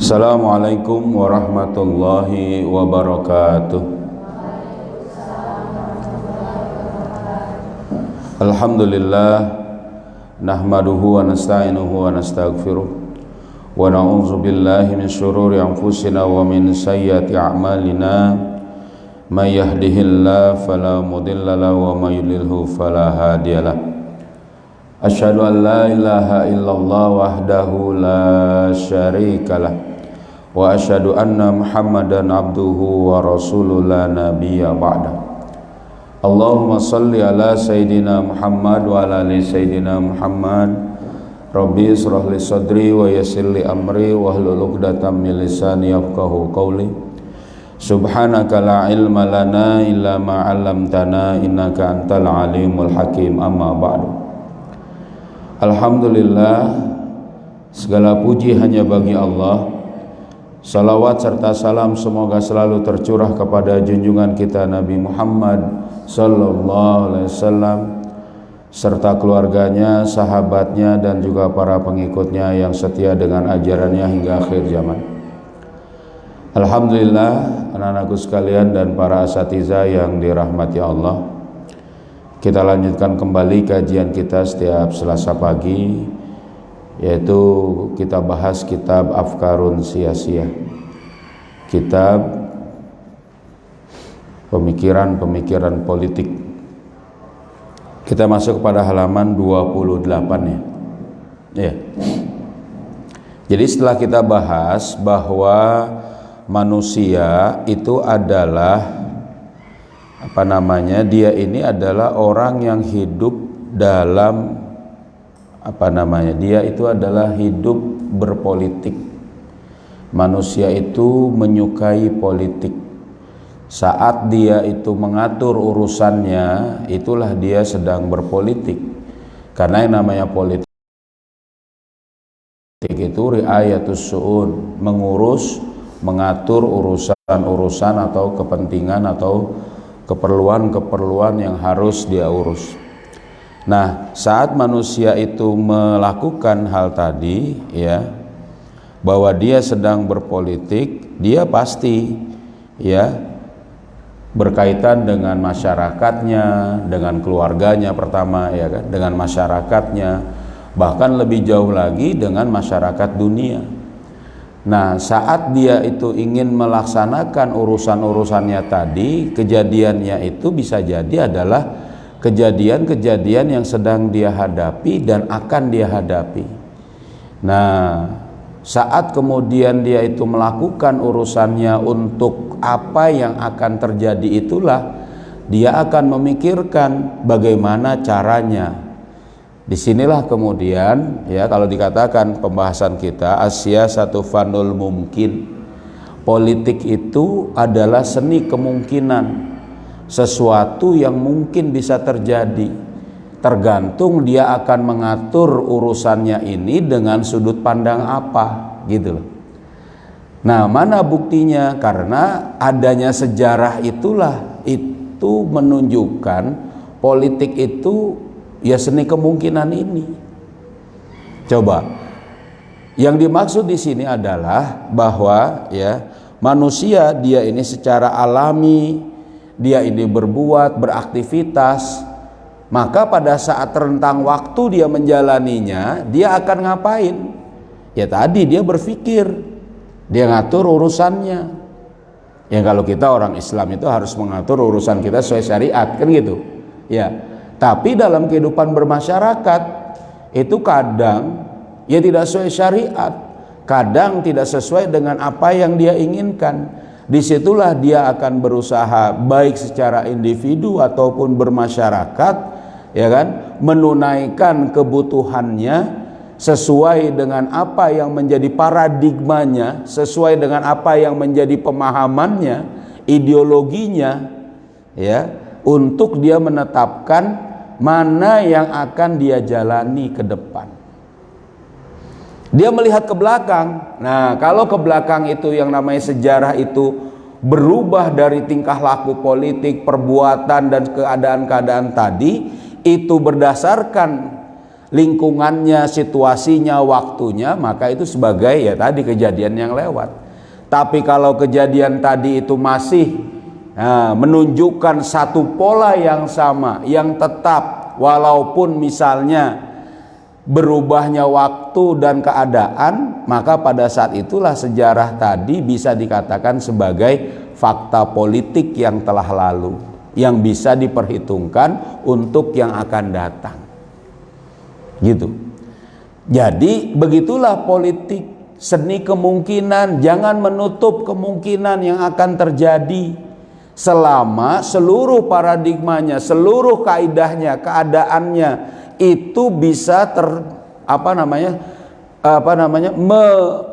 Assalamualaikum warahmatullahi wabarakatuh. Alhamdulillah nahmaduhu wa nasta'inuhu wa nastaghfiruh wa na'udzu billahi min syururi anfusina wa min sayyiati a'malina may yahdihillahu fala mudilla lahu wa may yudlilhu fala hadiyalah. Asyhadu an la ilaha illallah wahdahu la syarikalah wa asyhadu anna Muhammadan abduhu wa rasuluhu la nabiyya ba'da. Allahumma salli ala sayyidina Muhammad wa ala ali sayyidina Muhammad. Rabbi israh li sadri wa yassir li amri wahlul 'uqdatam min lisani yafqahu qawli. Subhanaka la ilma lana illa ma 'allamtana innaka antal alimul hakim. Amma ba'du. Alhamdulillah, segala puji hanya bagi Allah. Salawat serta salam semoga selalu tercurah kepada junjungan kita Nabi Muhammad sallallahu alaihi wasallam serta keluarganya, sahabatnya dan juga para pengikutnya yang setia dengan ajarannya hingga akhir zaman. Alhamdulillah, anak-anakku sekalian dan para asatidzah yang dirahmati Allah, kita lanjutkan kembali kajian kita setiap Selasa pagi, yaitu kita bahas kitab Afkarun Sia-sia, kitab pemikiran-pemikiran politik. Kita masuk pada halaman 28 ya. Jadi setelah kita bahas bahwa manusia itu adalah dia ini adalah orang yang hidup dalam dia itu adalah hidup berpolitik. Manusia itu menyukai politik. Saat dia itu mengatur urusannya, itulah dia sedang berpolitik. Karena yang namanya politik itu riayatus su'un, mengatur urusan-urusan atau kepentingan atau keperluan-keperluan yang harus dia urus. Nah, saat manusia itu melakukan hal tadi, ya, bahwa dia sedang berpolitik, dia pasti, ya, berkaitan dengan masyarakatnya, dengan keluarganya pertama, ya kan, dengan masyarakatnya, bahkan lebih jauh lagi dengan masyarakat dunia. Nah, saat dia itu ingin melaksanakan urusan-urusannya tadi, kejadiannya itu bisa jadi adalah kejadian-kejadian yang sedang dia hadapi dan akan dia hadapi. Nah, saat kemudian dia itu melakukan urusannya untuk apa yang akan terjadi, itulah dia akan memikirkan bagaimana caranya. Disinilah kemudian, ya, kalau dikatakan pembahasan kita as-siyasatu fanul mumkin, politik itu adalah seni kemungkinan, sesuatu yang mungkin bisa terjadi, tergantung dia akan mengatur urusannya ini dengan sudut pandang apa, gitu loh. Nah, mana buktinya? Karena adanya sejarah itulah itu menunjukkan politik itu ya seni kemungkinan ini. Coba, yang dimaksud di sini adalah bahwa, ya, manusia dia ini secara alami dia ini berbuat, beraktivitas, maka pada saat rentang waktu dia menjalaninya, dia akan ngapain? Ya tadi dia berpikir, dia ngatur urusannya. Ya, kalau kita orang Islam itu harus mengatur urusan kita sesuai syariat, kan gitu. Ya. Tapi dalam kehidupan bermasyarakat itu kadang ya tidak sesuai syariat, kadang tidak sesuai dengan apa yang dia inginkan. Disitulah dia akan berusaha baik secara individu ataupun bermasyarakat, ya kan, menunaikan kebutuhannya sesuai dengan apa yang menjadi paradigmanya, sesuai dengan apa yang menjadi pemahamannya, ideologinya, ya, untuk dia menetapkan mana yang akan dia jalani ke depan. Dia melihat ke belakang. Nah, kalau ke belakang itu yang namanya sejarah itu berubah dari tingkah laku politik, perbuatan dan keadaan-keadaan tadi, itu berdasarkan lingkungannya, situasinya, waktunya, maka itu sebagai ya tadi kejadian yang lewat. Tapi kalau kejadian tadi itu masih menunjukkan satu pola yang sama, yang tetap, walaupun misalnya berubahnya waktu dan keadaan, maka pada saat itulah sejarah tadi bisa dikatakan sebagai fakta politik yang telah lalu, yang bisa diperhitungkan untuk yang akan datang. Gitu. Jadi begitulah politik, seni kemungkinan, jangan menutup kemungkinan yang akan terjadi selama seluruh paradigmanya, seluruh kaidahnya, keadaannya itu bisa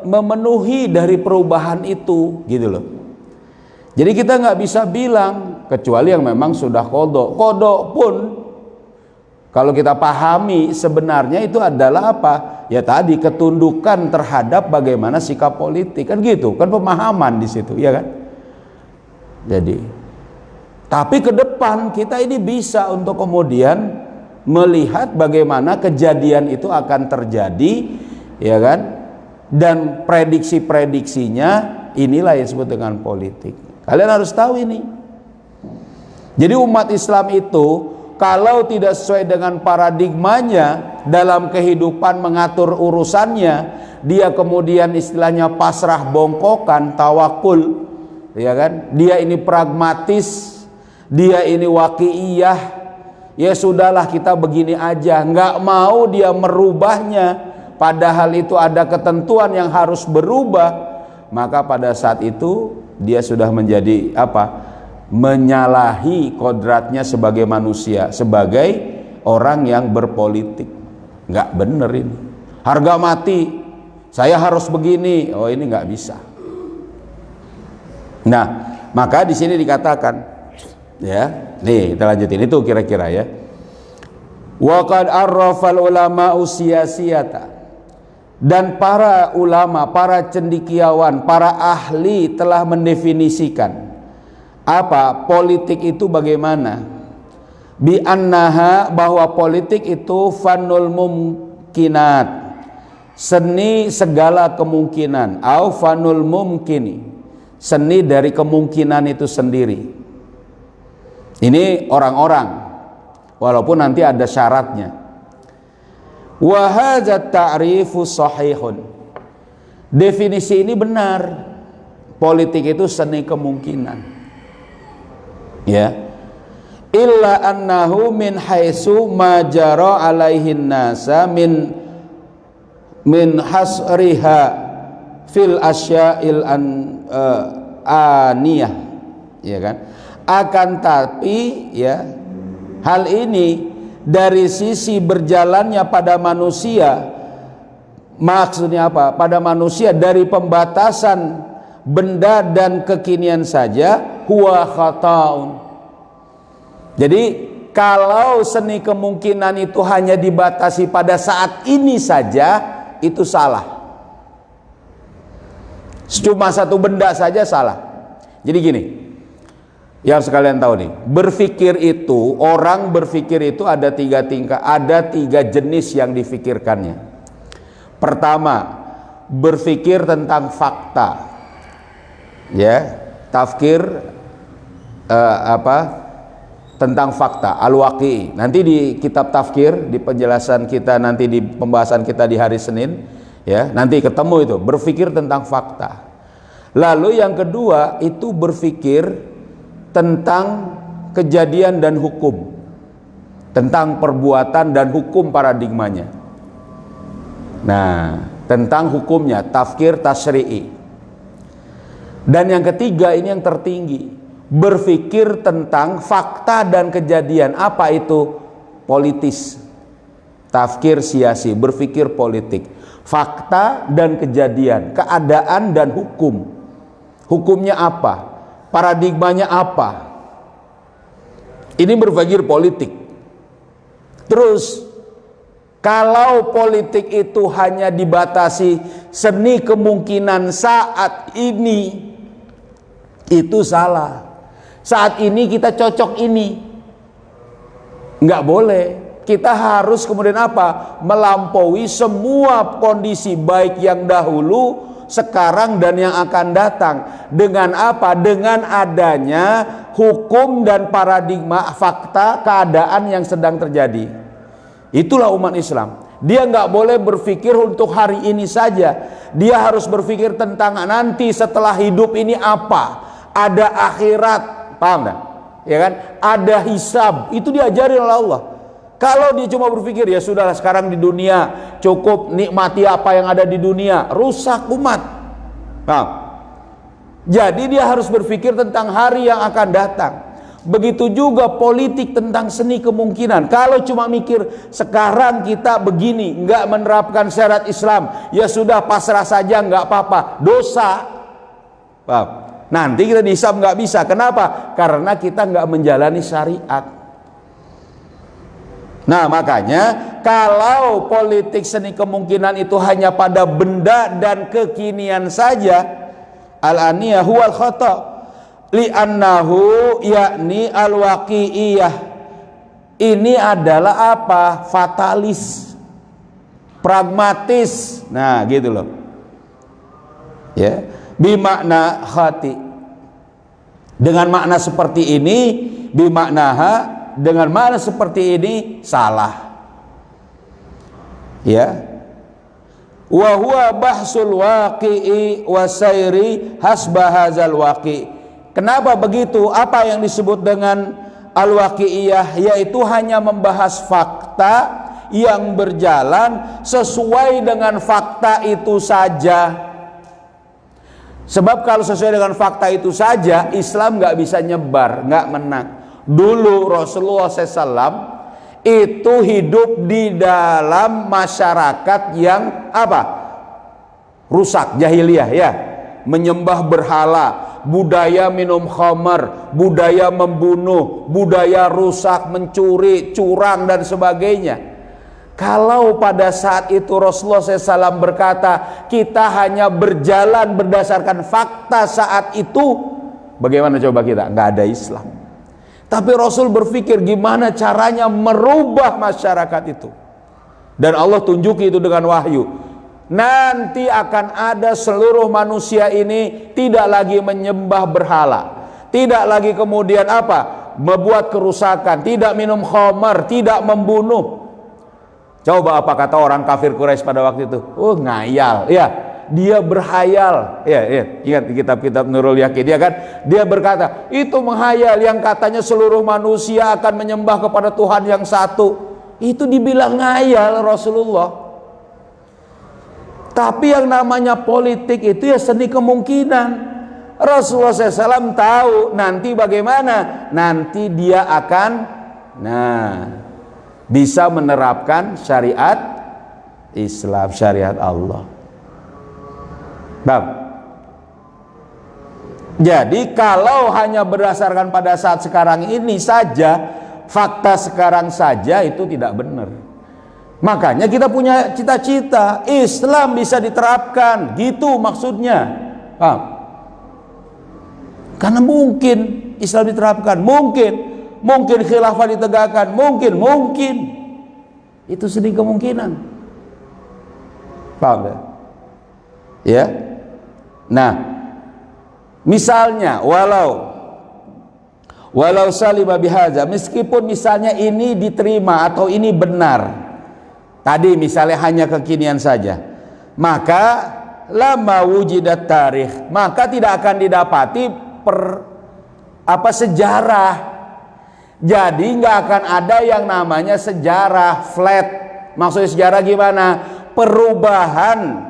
memenuhi dari perubahan itu, gitu loh. Jadi kita nggak bisa bilang, kecuali yang memang sudah kodok. Kodok pun kalau kita pahami sebenarnya itu adalah apa? Ya tadi ketundukan terhadap bagaimana sikap politik, kan gitu, kan pemahaman di situ, ya kan? Jadi, tapi ke depan kita ini bisa untuk kemudian melihat bagaimana kejadian itu akan terjadi, ya kan? Dan prediksi-prediksinya inilah yang disebut dengan politik. Kalian harus tahu ini. Jadi umat Islam itu kalau tidak sesuai dengan paradigmanya dalam kehidupan mengatur urusannya, dia kemudian istilahnya pasrah bongkokan, tawakul, ya kan? Dia ini pragmatis, dia ini waqi'iyah. Ya sudahlah kita begini aja, nggak mau dia merubahnya, padahal itu ada ketentuan yang harus berubah, maka pada saat itu dia sudah menjadi apa? Menyalahi kodratnya sebagai manusia, sebagai orang yang berpolitik. Nggak bener ini, harga mati, saya harus begini, oh ini nggak bisa. Nah, maka di sini dikatakan, ya, nih kita lanjutin itu kira-kira ya. Wa qad arrafal ulama siyasiyata, dan para ulama, para cendekiawan, para ahli telah mendefinisikan apa politik itu bagaimana. Bi annaha, bahwa politik itu fanul mumkinat, seni segala kemungkinan, au fanul mumkini, seni dari kemungkinan itu sendiri. Ini orang-orang, walaupun nanti ada syaratnya. Wa hadza ta'rifu sahihun, definisi ini benar, politik itu seni kemungkinan. Ya, illa annahu min haitsu ma jara alaihin nasa min hasriha fil asya'il aniyah, ya kan? Akan tapi ya, hal ini dari sisi berjalannya pada manusia, maksudnya apa? Pada manusia dari pembatasan benda dan kekinian saja, huwa khataun. Jadi kalau seni kemungkinan itu hanya dibatasi pada saat ini saja, itu salah. Cuma satu benda saja salah. Jadi gini, yang sekalian tahu nih, berpikir itu, orang berpikir itu ada tiga tingkat, ada tiga jenis yang difikirkannya. Pertama, berpikir tentang fakta, ya, tafkir tentang fakta, al-waqi. Nanti di kitab tafkir, di penjelasan kita nanti, di pembahasan kita di hari Senin, ya, nanti ketemu itu, berpikir tentang fakta. Lalu yang kedua itu berpikir tentang kejadian dan hukum, tentang perbuatan dan hukum paradigmanya. Nah, tentang hukumnya, tafkir tasyri'i. Dan yang ketiga ini yang tertinggi, berpikir tentang fakta dan kejadian. Apa itu? Politis, tafkir siasi, berpikir politik, fakta dan kejadian, keadaan dan hukum. Hukumnya apa? Paradigmanya apa? Ini berpikir politik. Terus kalau politik itu hanya dibatasi seni kemungkinan saat ini, itu salah. Saat ini kita cocok ini, nggak boleh. kita harus kemudian apa? Melampaui semua kondisi baik yang dahulu, sekarang dan yang akan datang. Dengan apa? Dengan adanya hukum dan paradigma fakta keadaan yang sedang terjadi. Itulah umat Islam. Dia nggak boleh berpikir untuk hari ini saja. Dia harus berpikir tentang nanti setelah hidup ini apa. Ada akhirat, paham tak? Ya kan? Ada hisab. Itu diajarin oleh Allah. Kalau dia cuma berpikir ya sudahlah sekarang di dunia cukup nikmati apa yang ada di dunia, rusak umat. Paham? Jadi dia harus berpikir tentang hari yang akan datang. Begitu juga politik tentang seni kemungkinan. Kalau cuma mikir sekarang kita begini, nggak menerapkan syariat Islam, ya sudah pasrah saja nggak apa-apa, dosa. Paham? Nanti kita dihisab nggak bisa. Kenapa? Karena kita nggak menjalani syariat. Nah makanya kalau politik seni kemungkinan itu hanya pada benda dan kekinian saja, al-aniyah huwal khata' li'annahu yakni al-waqi'iyah. Ini adalah apa? Fatalis, pragmatis. Nah gitu loh ya, bimakna khati. Dengan makna seperti ini, bimaknaha, dengan makna seperti ini salah ya. Wa huwa bahsul waqi'i wa sayri hasba hadzal waqi'. Kenapa begitu? Apa yang disebut dengan al-waqi'iyah? Yaitu hanya membahas fakta yang berjalan sesuai dengan fakta itu saja. Sebab kalau sesuai dengan fakta itu saja, Islam nggak bisa nyebar, nggak menang. Dulu Rasulullah SAW itu hidup di dalam masyarakat yang apa? Rusak, jahiliyah ya, menyembah berhala, budaya minum khamar, budaya membunuh, budaya rusak, mencuri, curang dan sebagainya. Kalau pada saat itu Rasulullah SAW berkata kita hanya berjalan berdasarkan fakta saat itu, bagaimana coba kita? Nggak ada Islam. Tapi Rasul berpikir gimana caranya merubah masyarakat itu. Dan Allah tunjuki itu dengan wahyu. Nanti akan ada seluruh manusia ini tidak lagi menyembah berhala, tidak lagi kemudian apa? Membuat kerusakan, tidak minum khamar, tidak membunuh. Coba apa kata orang kafir Quraisy pada waktu itu? Oh ngayal, ya dia berhayal, ya ingat kitab-kitab Nurul Yaqin, dia kan dia berkata itu menghayal yang katanya seluruh manusia akan menyembah kepada Tuhan yang satu, itu dibilang ngayal Rasulullah. Tapi yang namanya politik itu ya seni kemungkinan. Rasulullah SAW tahu nanti bagaimana, nanti dia akan bisa menerapkan syariat Islam, syariat Allah. Bang. Jadi kalau hanya berdasarkan pada saat sekarang ini saja, fakta sekarang saja, itu tidak benar. Makanya kita punya cita-cita Islam bisa diterapkan, gitu maksudnya. Bang. Karena mungkin Islam diterapkan, mungkin khilafah ditegakkan, mungkin itu sedikit kemungkinan. Paham ya? Ya. Nah, misalnya walau salima bihaza, meskipun misalnya ini diterima atau ini benar, tadi misalnya hanya kekinian saja, maka lama wujidat tarikh, maka tidak akan didapati sejarah. Jadi nggak akan ada yang namanya sejarah flat. Maksudnya sejarah gimana? Perubahan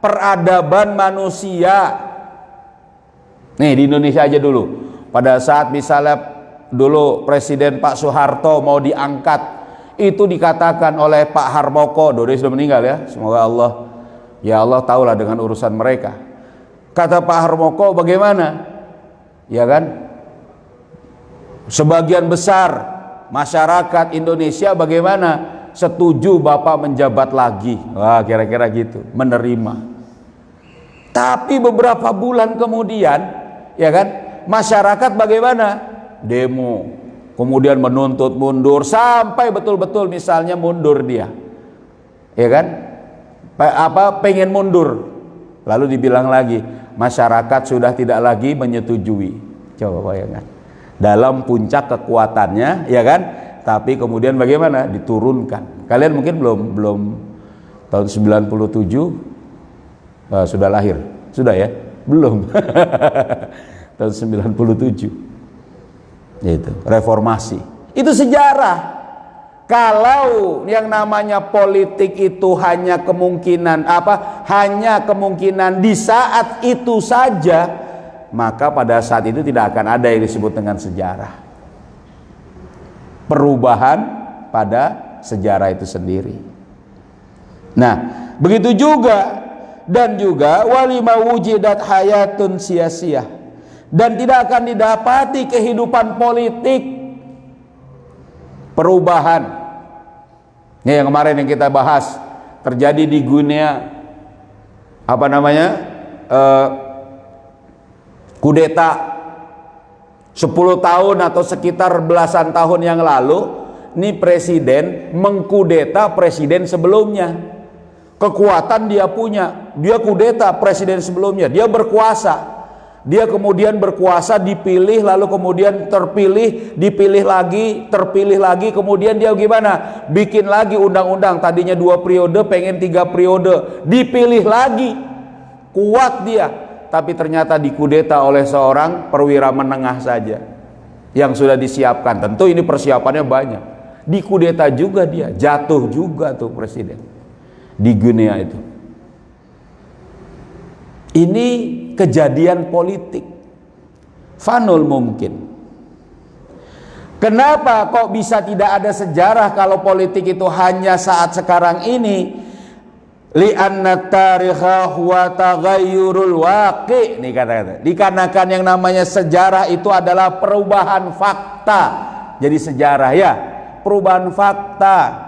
peradaban manusia. Nih di Indonesia aja dulu. Pada saat misalnya dulu Presiden Pak Soeharto mau diangkat, itu dikatakan oleh Pak Harmoko, dulu sudah meninggal ya. Semoga Allah tahulah dengan urusan mereka. Kata Pak Harmoko bagaimana? Ya kan? Sebagian besar masyarakat Indonesia bagaimana? Setuju Bapak menjabat lagi. Wah, kira-kira gitu, menerima. Tapi beberapa bulan kemudian, ya kan, masyarakat bagaimana? Demo. kemudian menuntut mundur sampai betul-betul misalnya mundur dia, ya kan? Pengen mundur, lalu dibilang lagi masyarakat sudah tidak lagi menyetujui. Coba bayangkan, dalam puncak kekuatannya, ya kan? Tapi kemudian bagaimana? Diturunkan. Kalian mungkin belum tahun 97 sudah lahir, sudah ya? Belum. Tahun 97 itu reformasi. Itu sejarah. Kalau yang namanya politik itu hanya kemungkinan hanya kemungkinan di saat itu saja, maka pada saat itu tidak akan ada yang disebut dengan sejarah. Perubahan pada sejarah itu sendiri. Nah, begitu juga, dan juga walima wujidat hayatun sia-sia, dan tidak akan didapati kehidupan politik perubahan. Ini yang kemarin yang kita bahas terjadi di Guinea, kudeta 10 tahun atau sekitar belasan tahun yang lalu. Ini presiden mengkudeta presiden sebelumnya. Kekuatan dia punya, dia kudeta presiden sebelumnya, dia berkuasa. Dia kemudian berkuasa, dipilih, lalu kemudian terpilih, dipilih lagi, terpilih lagi, kemudian dia gimana? Bikin lagi undang-undang, tadinya 2 periode, pengen 3 periode, dipilih lagi, kuat dia, tapi ternyata dikudeta oleh seorang perwira menengah saja, yang sudah disiapkan. Tentu ini persiapannya banyak, dikudeta juga dia, jatuh juga tuh presiden di Guinea itu. Ini kejadian politik fanul mungkin. Kenapa kok bisa tidak ada sejarah kalau politik itu hanya saat sekarang ini? Li'anna tarikha huwa taghayyurul waqi'. Nih kata-kata. Dikarenakan yang namanya sejarah itu adalah perubahan fakta. Jadi sejarah ya, perubahan fakta.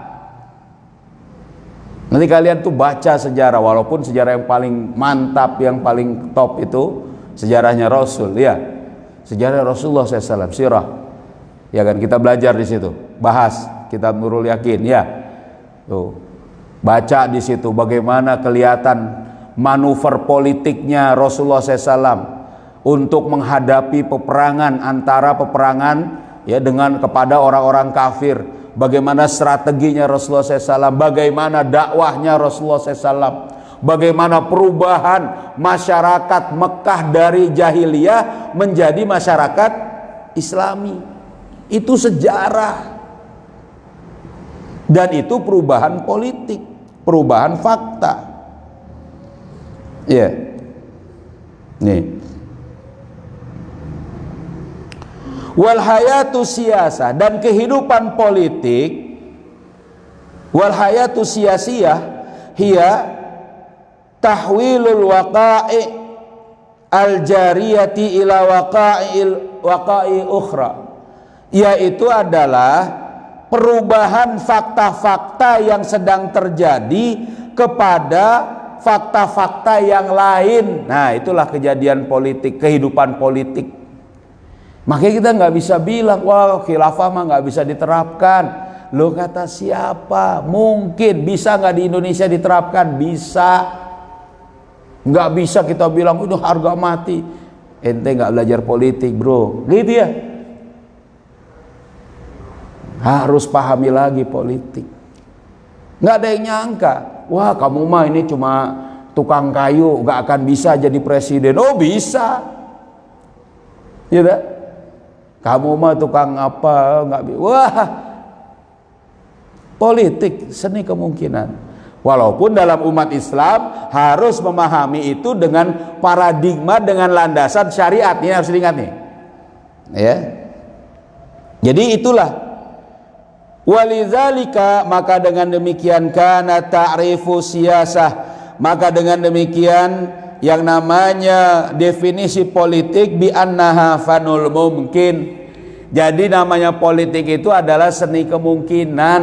Nanti kalian tuh baca sejarah, walaupun sejarah yang paling mantap, yang paling top itu sejarahnya Rasul, ya, sejarah Rasulullah SAW, sirah, ya kan, kita belajar di situ, bahas kitab Nurul Yakin, ya, tuh, baca di situ bagaimana kelihatan manuver politiknya Rasulullah SAW untuk menghadapi peperangan ya dengan kepada orang-orang kafir. Bagaimana strateginya Rasulullah SAW, bagaimana dakwahnya Rasulullah SAW, bagaimana perubahan masyarakat Mekah dari jahiliyah menjadi masyarakat Islami. Itu sejarah, dan itu perubahan politik, perubahan fakta. Iya, nih. Wal hayatu siyasah, dan kehidupan politik, wal hayatu siyasiyah hiya tahwilul waqa'i al jariyati ila waqa'i ukhra, yaitu adalah perubahan fakta-fakta yang sedang terjadi kepada fakta-fakta yang lain. Nah, itulah kejadian politik, kehidupan politik. Makanya kita nggak bisa bilang, wah khilafah mah nggak bisa diterapkan. Lo kata siapa? Mungkin bisa nggak di Indonesia diterapkan? Bisa. Nggak bisa kita bilang itu harga mati. Ente nggak belajar politik, bro. Gitu ya. Harus pahami lagi politik. Nggak ada yang nyangka, wah kamu mah ini cuma tukang kayu, nggak akan bisa jadi presiden. Oh bisa. Ya dah. Kamu mah tukang apa, nggak bisa. Wah, politik seni kemungkinan. Walaupun dalam umat Islam harus memahami itu dengan paradigma, dengan landasan syariat. Ini harus diingat nih, ya. Jadi itulah. Walidzalika, maka dengan demikian kana ta'rifu siyasah, maka dengan demikian yang namanya definisi politik bi annaha fanul mungkin. Jadi namanya politik itu adalah seni kemungkinan.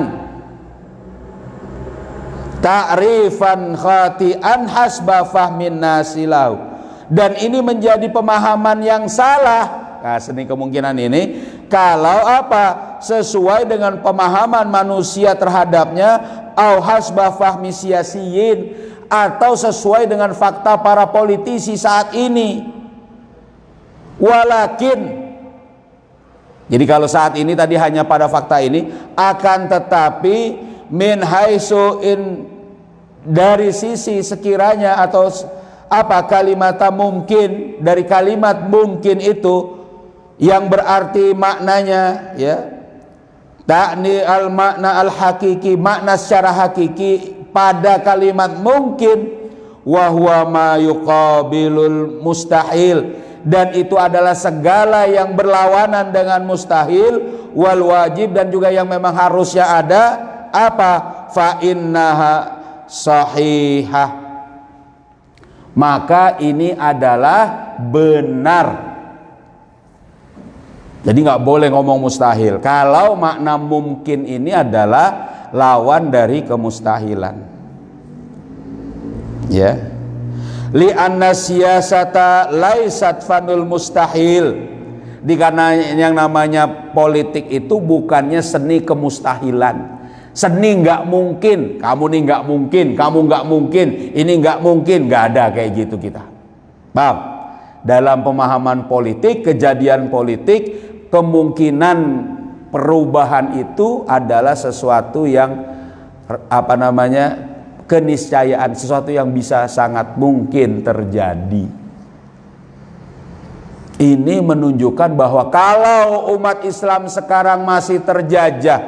Ta'rifan khati'an hasba fahmin nasilau. Dan ini menjadi pemahaman yang salah. Nah, seni kemungkinan ini Kalau apa? Sesuai dengan pemahaman manusia terhadapnya, au hasba fahmi siyasiyin, atau sesuai dengan fakta para politisi saat ini. Walakin, jadi kalau saat ini tadi hanya pada fakta ini, akan tetapi min haitsu in, dari sisi sekiranya atau apa kalimata mungkin, dari kalimat mungkin itu yang berarti maknanya ya ta'ni al makna al hakiki, makna secara hakiki pada kalimat mungkin, wa huwa ma yuqabilul mustahil, dan itu adalah segala yang berlawanan dengan mustahil, wal wajib, dan juga yang memang harusnya ada apa, fa innaha sahihah, maka ini adalah benar. Jadi nggak boleh ngomong mustahil kalau makna mungkin ini adalah lawan dari kemustahilan. Ya. Li anna siyasata laisat fanul mustahil. Dikarenakan yang namanya politik itu bukannya seni kemustahilan. Seni nggak mungkin, kamu nih nggak mungkin, kamu nggak mungkin, ini nggak mungkin, nggak ada kayak gitu kita. Paham? Dalam pemahaman politik, kejadian politik, kemungkinan perubahan itu adalah sesuatu yang apa namanya, keniscayaan, sesuatu yang bisa sangat mungkin terjadi. Ini menunjukkan bahwa kalau umat Islam sekarang masih terjajah,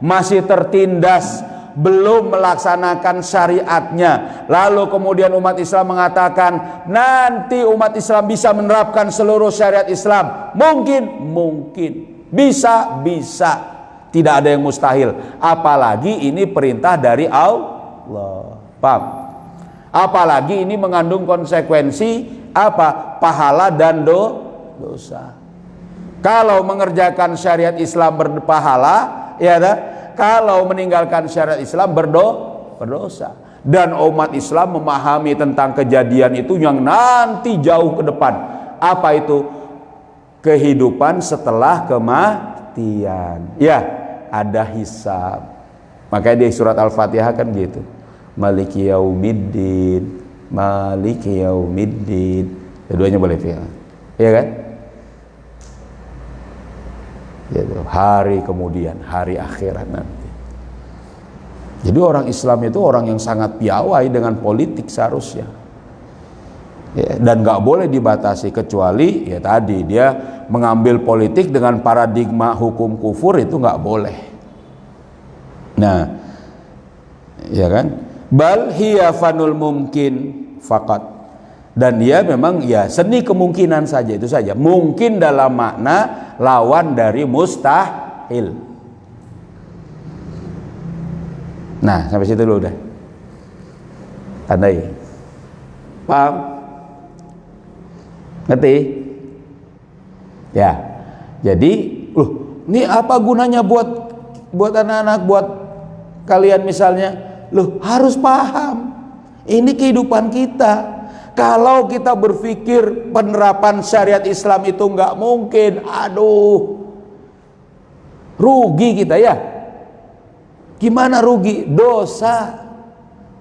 masih tertindas, belum melaksanakan syariatnya, lalu kemudian umat Islam mengatakan nanti umat Islam bisa menerapkan seluruh syariat Islam, mungkin bisa, tidak ada yang mustahil, apalagi ini perintah dari Allah. Paham? Apalagi ini mengandung konsekuensi apa? Pahala dan dosa. Kalau mengerjakan syariat Islam berpahala, ya ada. Kalau meninggalkan syariat Islam berdosa. Dan umat Islam memahami tentang kejadian itu yang nanti jauh ke depan. Apa itu? Kehidupan setelah kematian. Ya, ada hisab. Makanya di surat Al-Fatihah kan gitu. Maliki yaumiddin, Maliki yaumiddin. Keduanya boleh fi'il. Iya kan? Yaitu hari kemudian, hari akhirat nanti. Jadi orang Islam itu orang yang sangat piawai dengan politik seharusnya, ya, dan nggak boleh dibatasi, kecuali ya tadi dia mengambil politik dengan paradigma hukum kufur, itu nggak boleh. Nah, ya kan? Bal hiya fanul mumkin faqat. Dan dia memang ya seni kemungkinan saja, itu saja. Mungkin dalam makna lawan dari mustahil. Nah, sampai situ dulu udah. Tandai. Paham? Ngerti? Ya. Jadi, ini apa gunanya buat anak-anak, buat kalian misalnya? Harus paham. Ini kehidupan kita. Kalau kita berpikir penerapan syariat Islam itu nggak mungkin, rugi kita ya. Gimana rugi? Dosa.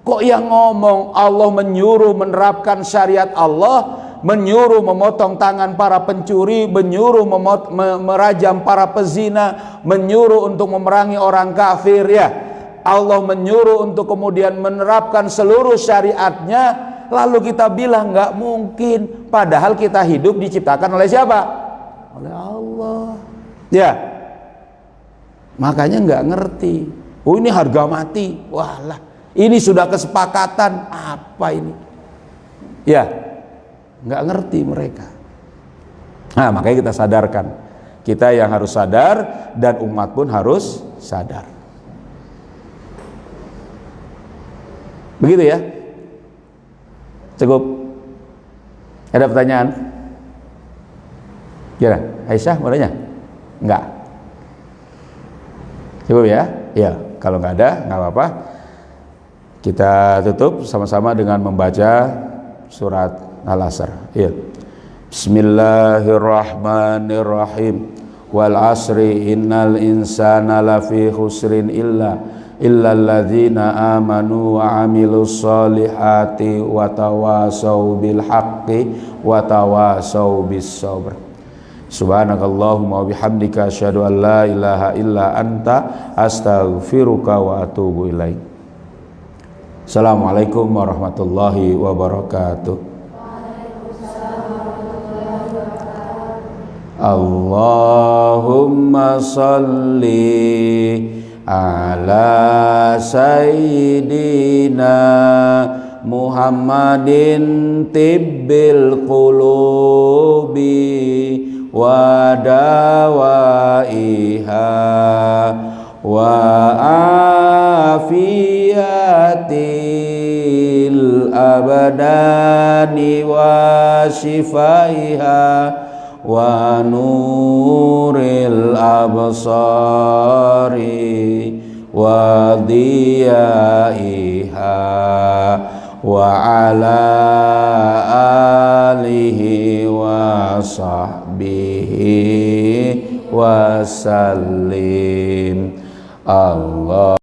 Kok yang ngomong Allah menyuruh menerapkan syariat Allah, menyuruh memotong tangan para pencuri, menyuruh merajam para pezina, menyuruh untuk memerangi orang kafir ya. Allah menyuruh untuk kemudian menerapkan seluruh syariatnya. Lalu kita bilang nggak mungkin, padahal kita hidup diciptakan oleh siapa? Oleh Allah. Ya, makanya nggak ngerti. Ini harga mati. Walah, ini sudah kesepakatan apa ini? Ya, nggak ngerti mereka. Nah, makanya kita sadarkan. Kita yang harus sadar dan umat pun harus sadar. Begitu ya. Cukup. Ada pertanyaan? Gimana? Aisyah mau tanya? Enggak. Cukup ya? Ya, kalau nggak ada, nggak apa-apa. Kita tutup sama-sama dengan membaca surat Al-Asr. Iya. Bismillahirrahmanirrahim. wal asri innal insana lafi khusrin illalladzina amanu wa amilus solihati wa tawasau bil haqqi wa tawasau bis sabr. Subhanakallahumma wa bihamdika asyhadu an la ilaha illa anta astaghfiruka wa atubu ilaik. Assalamualaikum warahmatullahi wabarakatuh. Allahumma salli ala sayyidina Muhammadin tibbil qulubi wa dawaiha wa afiyatil abadani wa shifaiha wa nuril absari wa diyaiha wa ala alihi wa sahbihi wa sallim. Allah